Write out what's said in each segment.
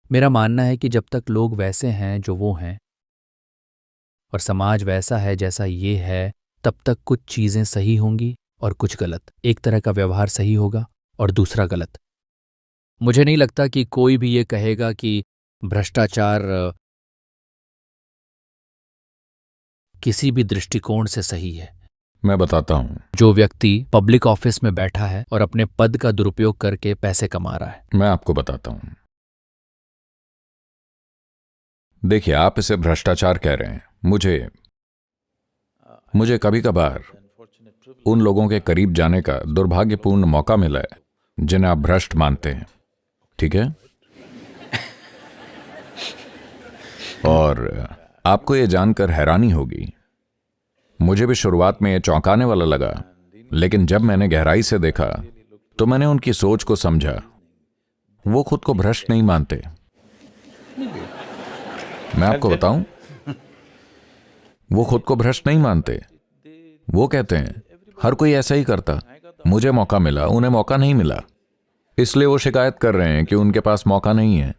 मेरा मानना है कि जब तक लोग वैसे हैं जो वो हैं और समाज वैसा है जैसा ये है, तब तक कुछ चीज़ें सही होंगी और कुछ गलत। एक तरह का व्यवहार सही होगा और दूसरा गलत। मुझे नहीं लगता कि कोई भी ये कहेगा कि भ्रष्टाचार किसी भी दृष्टिकोण से सही है। मैं बताता हूं। जो व्यक्ति पब्लिक ऑफिस में बैठा है और अपने पद का दुरुपयोग करके पैसे कमा रहा है। मैं आपको बताता हूं। देखिए, आप इसे भ्रष्टाचार कह रहे हैं। मुझे कभी कभार उन लोगों के करीब जाने का दुर्भाग्यपूर्ण मौका मिला है जिन्हें आप भ्रष्ट मानते हैं, ठीक है? और आपको ये जानकर हैरानी होगी, मुझे भी शुरुआत में ये चौंकाने वाला लगा, लेकिन जब मैंने गहराई से देखा तो मैंने उनकी सोच को समझा। वो खुद को भ्रष्ट नहीं मानते। मैं आपको बताऊं, वो खुद को भ्रष्ट नहीं मानते। वो कहते हैं हर कोई ऐसा ही करता, मुझे मौका मिला, उन्हें मौका नहीं मिला, इसलिए वो शिकायत कर रहे हैं कि उनके पास मौका नहीं है।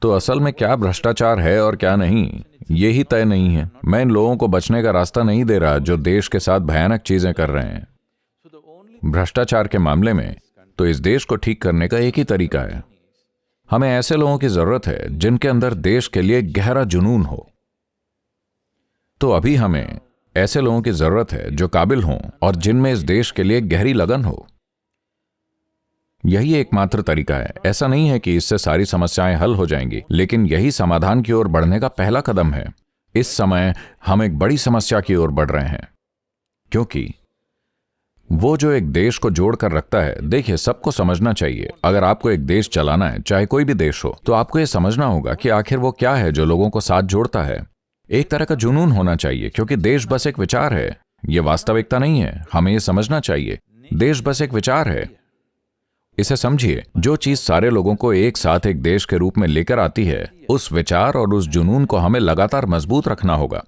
तो असल में क्या भ्रष्टाचार है और क्या नहीं, ये ही तय नहीं है। मैं इन लोगों को बचने का रास्ता नहीं दे रहा जो देश के साथ भयानक चीजें कर रहे हैं। भ्रष्टाचार के मामले में तो इस देश को ठीक करने का एक ही तरीका है। हमें ऐसे लोगों की जरूरत है जिनके अंदर देश के लिए गहरा जुनून हो। तो अभी हमें ऐसे लोगों की जरूरत है जो काबिल हों और जिनमें इस देश के लिए गहरी लगन हो। यही एकमात्र तरीका है। ऐसा नहीं है कि इससे सारी समस्याएं हल हो जाएंगी, लेकिन यही समाधान की ओर बढ़ने का पहला कदम है। इस समय हम एक बड़ी समस्या की ओर बढ़ रहे हैं, क्योंकि वो जो एक देश को जोड़कर रखता है। देखिए, सबको समझना चाहिए, अगर आपको एक देश चलाना है, चाहे कोई भी देश हो, तो आपको यह समझना होगा कि आखिर वो क्या है जो लोगों को साथ जोड़ता है। एक तरह का जुनून होना चाहिए, क्योंकि देश बस एक विचार है, यह वास्तविकता नहीं है। हमें यह समझना चाहिए, देश बस एक विचार है। इसे समझिए, जो चीज सारे लोगों को एक साथ एक देश के रूप में लेकर आती है, उस विचार और उस जुनून को हमें लगातार मजबूत रखना होगा।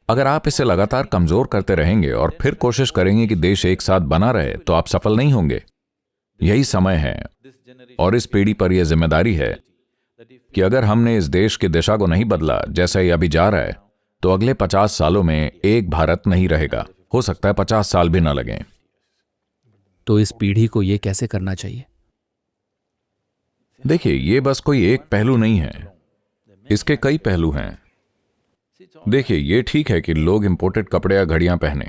अगर आप इसे लगातार कमजोर करते रहेंगे और फिर कोशिश करेंगे कि देश एक साथ बना रहे, तो आप सफल नहीं होंगे। यही समय है और इस पीढ़ी पर यह जिम्मेदारी है कि अगर हमने इस देश की दिशा को नहीं बदला जैसा ये अभी जा रहा है, तो अगले 50 सालों में एक भारत नहीं रहेगा। हो सकता है 50 साल भी ना लगें। तो इस पीढ़ी को ये कैसे करना चाहिए? देखिए, ये बस कोई एक पहलू नहीं है, इसके कई पहलू हैं। देखिए, ये ठीक है कि लोग इंपोर्टेड कपड़े या घड़ियां पहने,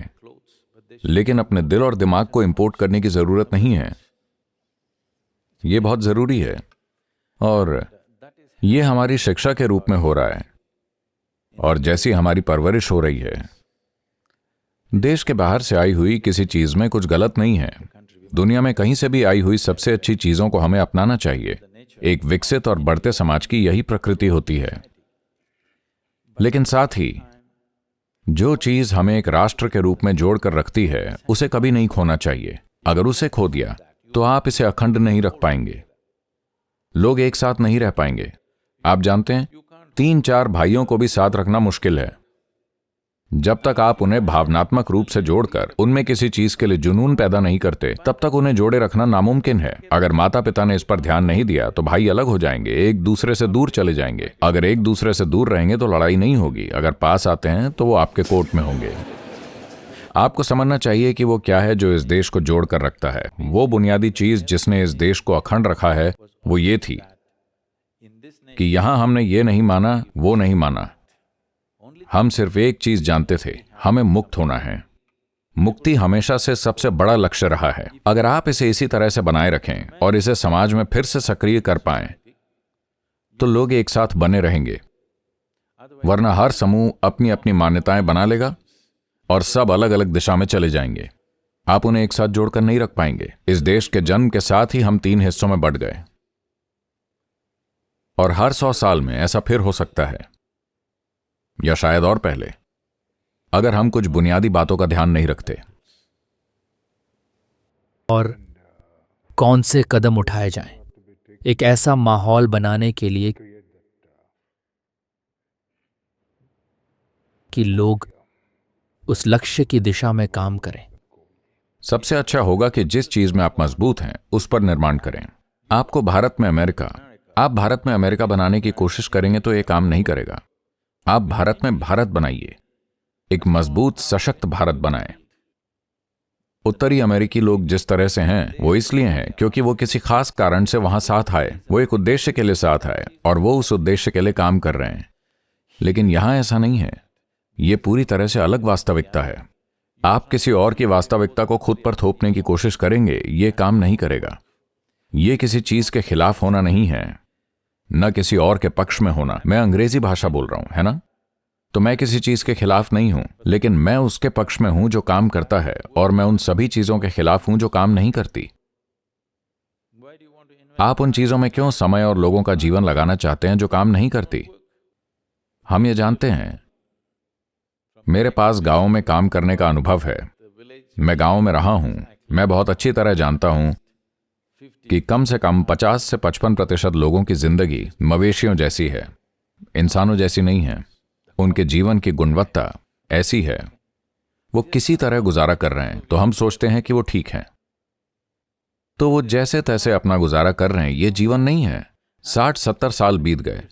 लेकिन अपने दिल और दिमाग को इंपोर्ट करने की जरूरत नहीं है। ये बहुत जरूरी है, और ये हमारी शिक्षा के रूप में हो रहा है और जैसी हमारी परवरिश हो रही है। देश के बाहर से आई हुई किसी चीज में कुछ गलत नहीं है। दुनिया में कहीं से भी आई हुई सबसे अच्छी चीजों को हमें अपनाना चाहिए। एक विकसित और बढ़ते समाज की यही प्रकृति होती है। लेकिन साथ ही जो चीज हमें एक राष्ट्र के रूप में जोड़कर रखती है, उसे कभी नहीं खोना चाहिए। अगर उसे खो दिया तो आप इसे अखंड नहीं रख पाएंगे। लोग एक साथ नहीं रह पाएंगे। आप जानते हैं, 3-4 भाइयों को भी साथ रखना मुश्किल है। जब तक आप उन्हें भावनात्मक रूप से जोड़कर उनमें किसी चीज के लिए जुनून पैदा नहीं करते, तब तक उन्हें जोड़े रखना नामुमकिन है। अगर माता पिता ने इस पर ध्यान नहीं दिया तो भाई अलग हो जाएंगे, एक दूसरे से दूर चले जाएंगे। अगर एक दूसरे से दूर रहेंगे तो लड़ाई नहीं होगी। अगर पास आते हैं तो वो आपके कोर्ट में होंगे। आपको समझना चाहिए कि वो क्या है जो इस देश को जोड़कर रखता है। वो बुनियादी चीज जिसने इस देश को अखंड रखा है, वो ये थी कि यहां हमने ये नहीं माना, वो नहीं माना। हम सिर्फ एक चीज जानते थे, हमें मुक्त होना है। मुक्ति हमेशा से सबसे बड़ा लक्ष्य रहा है। अगर आप इसे इसी तरह से बनाए रखें और इसे समाज में फिर से सक्रिय कर पाएं, तो लोग एक साथ बने रहेंगे। वरना हर समूह अपनी अपनी मान्यताएं बना लेगा और सब अलग अलग दिशा में चले जाएंगे। आप उन्हें एक साथ जोड़कर नहीं रख पाएंगे। इस देश के जन्म के साथ ही हम 3 हिस्सों में बंट गए, और हर 100 साल में ऐसा फिर हो सकता है, या शायद और पहले, अगर हम कुछ बुनियादी बातों का ध्यान नहीं रखते। और कौन से कदम उठाए जाएं एक ऐसा माहौल बनाने के लिए कि लोग उस लक्ष्य की दिशा में काम करें? सबसे अच्छा होगा कि जिस चीज में आप मजबूत हैं, उस पर निर्माण करें। आपको भारत में अमेरिका, आप भारत में अमेरिका बनाने की कोशिश करेंगे तो यह काम नहीं करेगा। आप भारत में भारत बनाइए, एक मजबूत सशक्त भारत बनाएं। उत्तरी अमेरिकी लोग जिस तरह से हैं वो इसलिए हैं क्योंकि वो किसी खास कारण से वहां साथ आए, वो एक उद्देश्य के लिए साथ आए और वो उस उद्देश्य के लिए काम कर रहे हैं। लेकिन यहां ऐसा नहीं है, ये पूरी तरह से अलग वास्तविकता है। आप किसी और की वास्तविकता को खुद पर थोपने की कोशिश करेंगे, ये काम नहीं करेगा। ये किसी चीज के खिलाफ होना नहीं है, न किसी और के पक्ष में होना। मैं अंग्रेजी भाषा बोल रहा हूं, है ना? तो मैं किसी चीज के खिलाफ नहीं हूं, लेकिन मैं उसके पक्ष में हूं जो काम करता है, और मैं उन सभी चीजों के खिलाफ हूं जो काम नहीं करती। आप उन चीजों में क्यों समय और लोगों का जीवन लगाना चाहते हैं जो काम नहीं करती? हम ये जानते हैं। मेरे पास गांव में काम करने का अनुभव है, मैं गांव में रहा हूं। मैं बहुत अच्छी तरह जानता हूं कि कम से कम 50 से 55% लोगों की जिंदगी मवेशियों जैसी है, इंसानों जैसी नहीं है। उनके जीवन की गुणवत्ता ऐसी है, वो किसी तरह गुजारा कर रहे हैं, तो हम सोचते हैं कि वो ठीक है। तो वो जैसे तैसे अपना गुजारा कर रहे हैं, ये जीवन नहीं है। 60-70 साल बीत गए,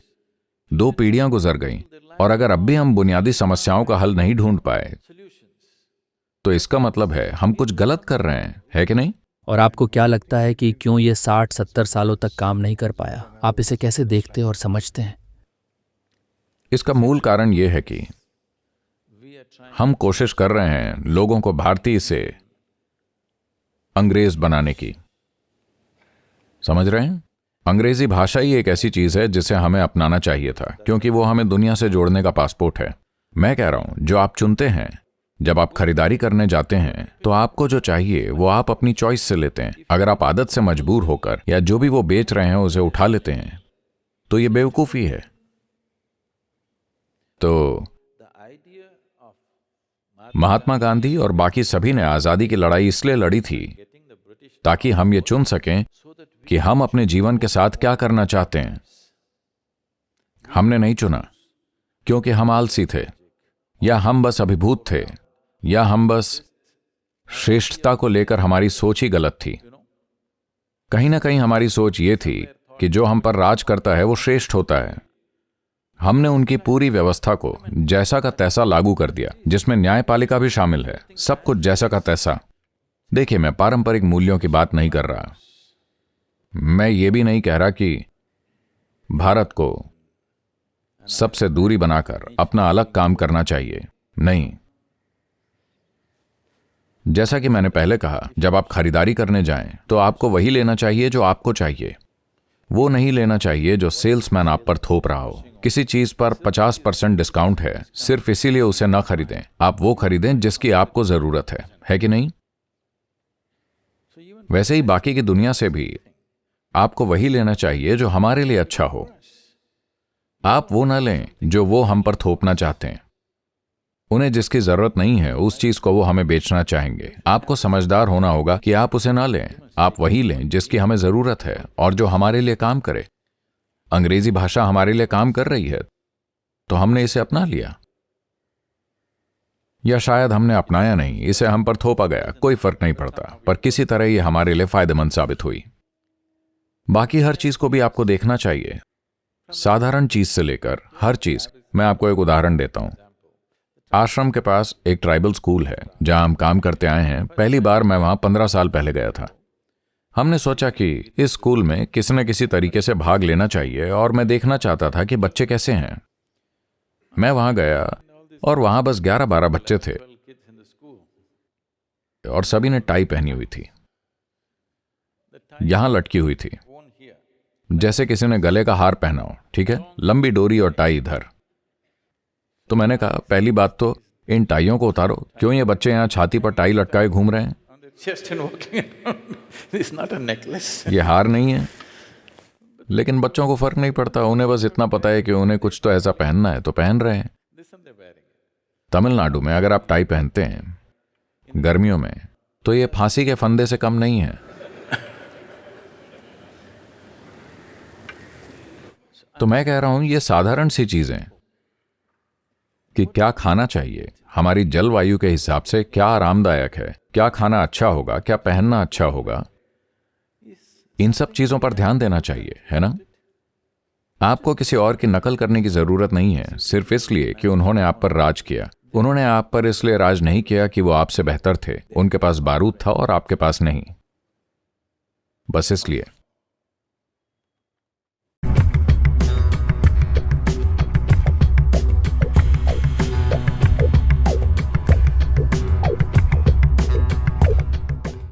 2 पीढ़ियां गुजर गईं, और अगर अब भी हम बुनियादी समस्याओं का हल नहीं ढूंढ पाए, तो इसका मतलब है हम कुछ गलत कर रहे हैं, है कि नहीं? और आपको क्या लगता है कि क्यों ये 60-70 सालों तक काम नहीं कर पाया? आप इसे कैसे देखते और समझते हैं? इसका मूल कारण यह है कि हम कोशिश कर रहे हैं लोगों को भारतीय से अंग्रेज बनाने की। समझ रहे हैं? अंग्रेजी भाषा ही एक ऐसी चीज है जिसे हमें अपनाना चाहिए था, क्योंकि वो हमें दुनिया से जोड़ने का पासपोर्ट है। मैं कह रहा हूं, जो आप चुनते हैं, जब आप खरीदारी करने जाते हैं, तो आपको जो चाहिए वो आप अपनी चॉइस से लेते हैं। अगर आप आदत से मजबूर होकर या जो भी वो बेच रहे हैं उसे उठा लेते हैं, तो ये बेवकूफी है। तो महात्मा गांधी और बाकी सभी ने आजादी की लड़ाई इसलिए लड़ी थी ताकि हम ये चुन सकें कि हम अपने जीवन के साथ क्या करना चाहते हैं। हमने नहीं चुना क्योंकि हम आलसी थे, या हम बस अभिभूत थे, या हम बस श्रेष्ठता को लेकर हमारी सोच ही गलत थी। कहीं ना कहीं हमारी सोच ये थी कि जो हम पर राज करता है वो श्रेष्ठ होता है। हमने उनकी पूरी व्यवस्था को जैसा का तैसा लागू कर दिया, जिसमें न्यायपालिका भी शामिल है, सब कुछ जैसा का तैसा। देखिए, मैं पारंपरिक मूल्यों की बात नहीं कर रहा। मैं ये भी नहीं कह रहा कि भारत को सबसे दूरी बनाकर अपना अलग काम करना चाहिए, नहीं। जैसा कि मैंने पहले कहा, जब आप खरीदारी करने जाएं तो आपको वही लेना चाहिए जो आपको चाहिए। वो नहीं लेना चाहिए जो सेल्समैन आप पर थोप रहा हो। किसी चीज पर 50% डिस्काउंट है, सिर्फ इसीलिए उसे न खरीदें। आप वो खरीदें जिसकी आपको जरूरत है कि नहीं? वैसे ही बाकी की दुनिया से भी आपको वही लेना चाहिए जो हमारे लिए अच्छा हो। आप वो ना लें जो वो हम पर थोपना चाहते हैं। उन्हें जिसकी जरूरत नहीं है उस चीज को वो हमें बेचना चाहेंगे। आपको समझदार होना होगा कि आप उसे ना लें, आप वही लें जिसकी हमें जरूरत है और जो हमारे लिए काम करे। अंग्रेजी भाषा हमारे लिए काम कर रही है, तो हमने इसे अपना लिया, या शायद हमने अपनाया नहीं, इसे हम पर थोपा गया, कोई फर्क नहीं पड़ता, पर किसी तरह ये हमारे लिए फायदेमंद साबित हुई। बाकी हर चीज को भी आपको देखना चाहिए, साधारण चीज से लेकर हर चीज। मैं आपको एक उदाहरण देता हूं। आश्रम के पास एक ट्राइबल स्कूल है जहां हम काम करते आए हैं। पहली बार मैं वहां 15 साल पहले गया था। हमने सोचा कि इस स्कूल में किसी न किसी तरीके से भाग लेना चाहिए, और मैं देखना चाहता था कि बच्चे कैसे हैं। मैं वहां गया और वहां बस 11-12 बच्चे थे, और सभी ने टाई पहनी हुई थी, यहां लटकी हुई थी, जैसे किसी ने गले का हार पहना हो, ठीक है, लंबी डोरी और टाई इधर। तो मैंने कहा, पहली बात तो इन टाइयों को उतारो। क्यों ये बच्चे यहां छाती पर टाई लटकाए घूम रहे हैं? ये हार नहीं है। लेकिन बच्चों को फर्क नहीं पड़ता, उन्हें बस इतना पता है कि उन्हें कुछ तो ऐसा पहनना है, तो पहन रहे हैं। तमिलनाडु में अगर आप टाई पहनते हैं गर्मियों में, तो ये फांसी के फंदे से कम नहीं है। तो मैं कह रहा हूं, ये साधारण सी चीजें कि क्या खाना चाहिए, हमारी जलवायु के हिसाब से क्या आरामदायक है, क्या खाना अच्छा होगा, क्या पहनना अच्छा होगा, इन सब चीजों पर ध्यान देना चाहिए, है ना? आपको किसी और की नकल करने की जरूरत नहीं है, सिर्फ इसलिए कि उन्होंने आप पर राज किया। उन्होंने आप पर इसलिए राज नहीं किया कि वो आपसे बेहतर थे, उनके पास बारूद था और आपके पास नहीं, बस इसलिए।